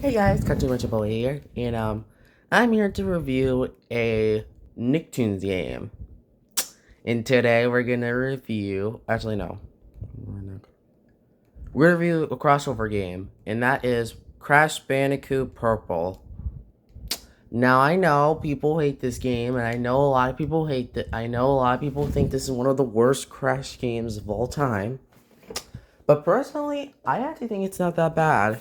Hey guys, Cartoon Retro Boy here, and I'm here to review a Nicktoons game. And today we're gonna review, actually no, we're review a crossover game, and that is Crash Bandicoot Purple. Now I know people hate this game, and I know a lot of people hate that. I know a lot of people think this is one of the worst Crash games of all time. But personally, I actually think it's not that bad.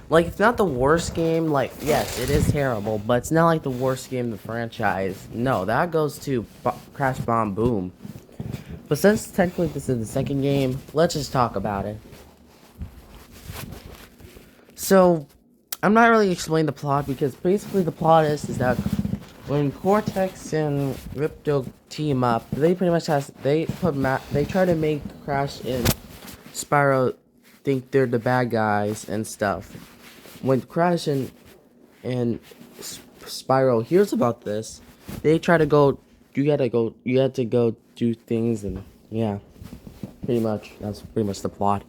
Like, it's not the worst game. Like, yes, it is terrible, but it's not like the worst game in the franchise. No, that goes to Crash Bomb Boom. But since technically this is the second game, let's just talk about it. So, I'm not really explaining the plot because basically the plot is that when Cortex and Ripto team up, they pretty much they try to make Crash and Spyro think they're the bad guys and stuff. When Crash and Spyro hears about this, they try to go. You had to go do things, and yeah, pretty much that's pretty much the plot.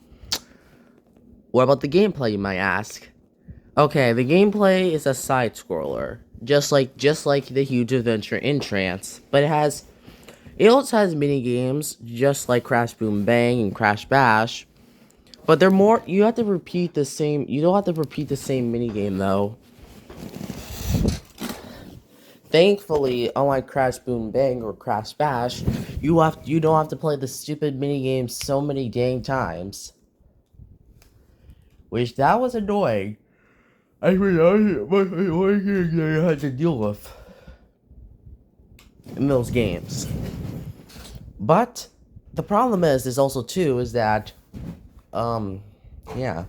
What about the gameplay, you might ask? Okay, the gameplay is a side scroller, just like the Huge Adventure in Trance, but it also has mini games just like Crash Boom Bang and Crash Bash. But they're more. You have to repeat the same. You don't have to repeat the same minigame though. Thankfully, unlike Crash Boom Bang or Crash Bash, you don't have to play the stupid minigame so many dang times. Which that was annoying. I mean, I had to deal with in those games. But the problem is also too is that yeah.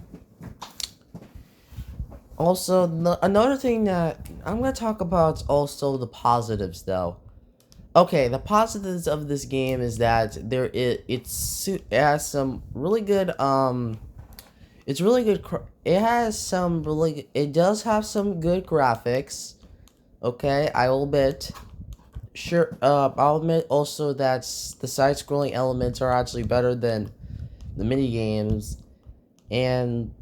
Also, another thing that I'm gonna talk about is also the positives, though. Okay, the positives of this game is that it has some really good it's really good. It has some really. It does have some good graphics. Okay, I will admit. Sure. I'll admit also that the side-scrolling elements are actually better than the mini games, and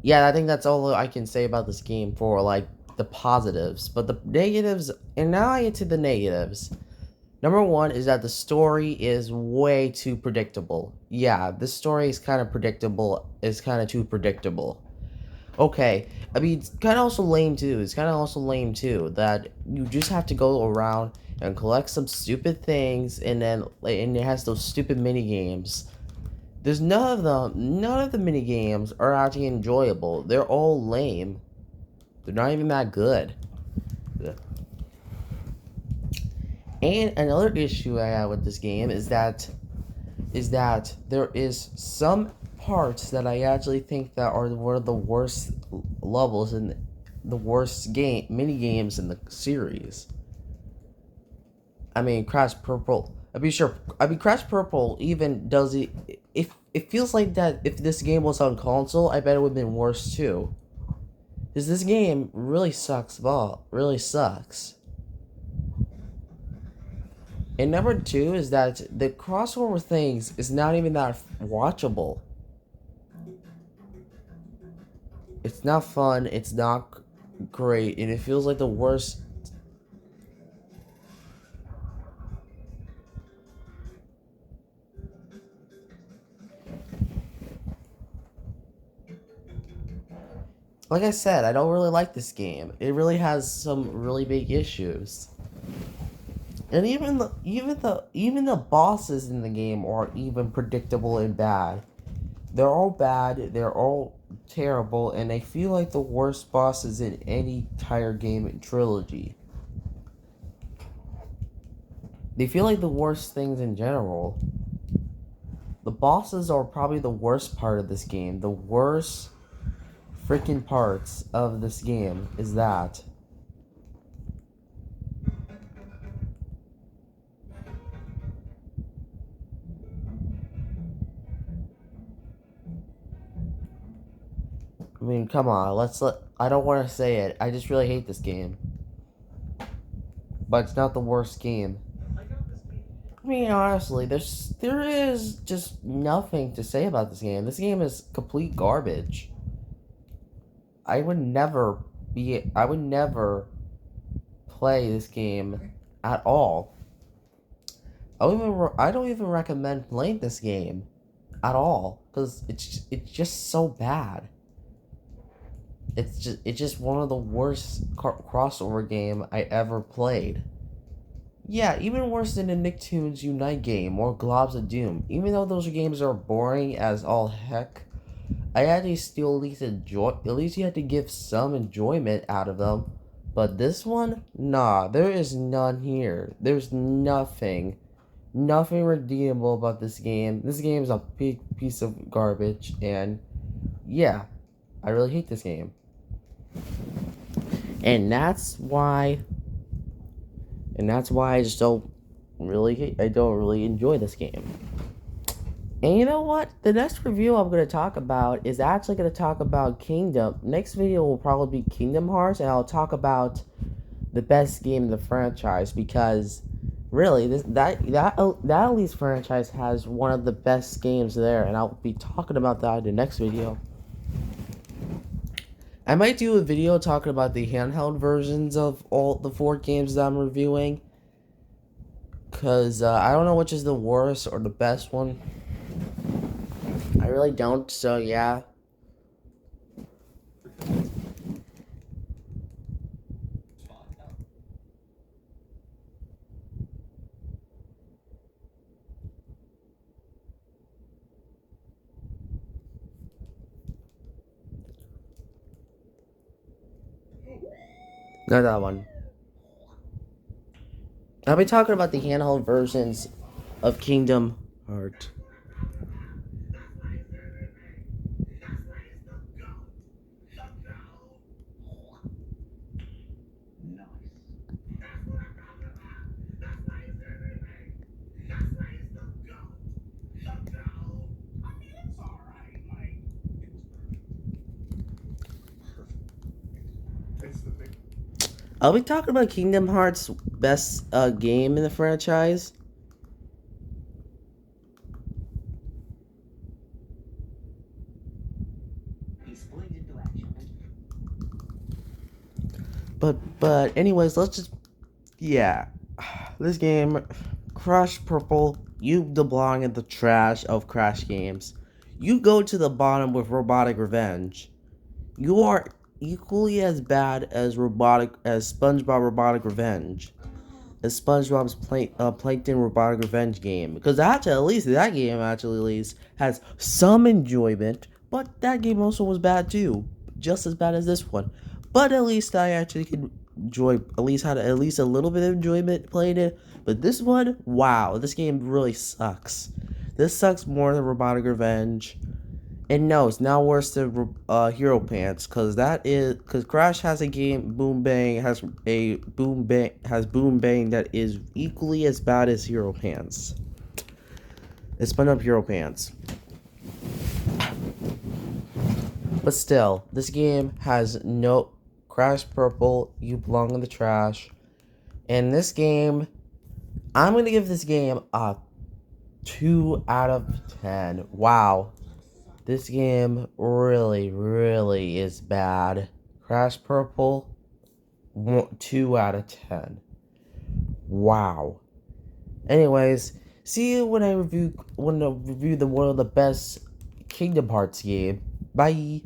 yeah, I think that's all I can say about this game for like the positives. But the negatives, and now I get to the negatives. Number one is that the story is way too predictable. Yeah, this story is kind of predictable. It's kind of too predictable. Okay, I mean, it's kind of also lame too. It's kind of also lame too that you just have to go around and collect some stupid things, and it has those stupid mini games. There's none of the mini games are actually enjoyable. They're all lame. They're not even that good. And another issue I have with this game is that there is some parts that I actually think that are one of the worst levels in the worst mini games in the series. I mean, Crash Purple. Crash Purple even does it. If it feels like that, if this game was on console, I bet it would have been worse too. Because this game really sucks. Really sucks. And number two is that the crossover things is not even that watchable. It's not fun. It's not great, and it feels like the worst. Like I said, I don't really like this game. It really has some really big issues. And even the bosses in the game are even predictable and bad. They're all bad, they're all terrible, and they feel like the worst bosses in any entire game trilogy. They feel like the worst things in general. The bosses are probably the worst part of this game. The worst freaking parts of this game is that. I mean, come on, I don't want to say it. I just really hate this game. But it's not the worst game. I mean, honestly, there is just nothing to say about this game. This game is complete garbage. I would never play this game at all. I don't even recommend playing this game at all because it's just so bad. It's just one of the worst crossover game I ever played. Yeah, even worse than the Nicktoons Unite game or Globs of Doom. Even though those games are boring as all heck, I had to still at least enjoy. At least you had to give some enjoyment out of them. But this one, nah, there is none here. There's nothing redeemable about this game. This game is a big piece of garbage, and yeah, I really hate this game. And that's why I just I don't really enjoy this game. And you know what? The next review I'm going to talk about is actually going to talk about Kingdom. Next video will probably be Kingdom Hearts, and I'll talk about the best game in the franchise because really that at least franchise has one of the best games there, and I'll be talking about that in the next video. I might do a video talking about the handheld versions of all the 4 games that I'm reviewing, because I don't know which is the worst or the best one. I really don't, so yeah. Not that one. I'll be talking about the handheld versions of Kingdom Hearts. I'll be talking about Kingdom Hearts' best game in the franchise. But anyways, let's just this game, Crush Purple, you belong in the trash of Crash games. You go to the bottom with Robotic Revenge. You are equally as bad as SpongeBob Robotic Revenge, as SpongeBob's Plankton Robotic Revenge game, because at least that game has some enjoyment, but that game also was bad too, just as bad as this one. But at least I actually could enjoy, had at least a little bit of enjoyment playing it. But this one, wow, this game really sucks. This sucks more than Robotic Revenge. And no, it's not worse than Hero Pants, because Crash has a game, Boom Bang has Boom Bang that is equally as bad as Hero Pants. It's spun up Hero Pants. But still, this game has no Crash Purple, you belong in the trash. And this game, I'm gonna give this game a 2 out of 10. Wow. This game really, really is bad. Crash Purple, 2 out of 10. Wow. Anyways, see you when I review one of the best Kingdom Hearts game. Bye.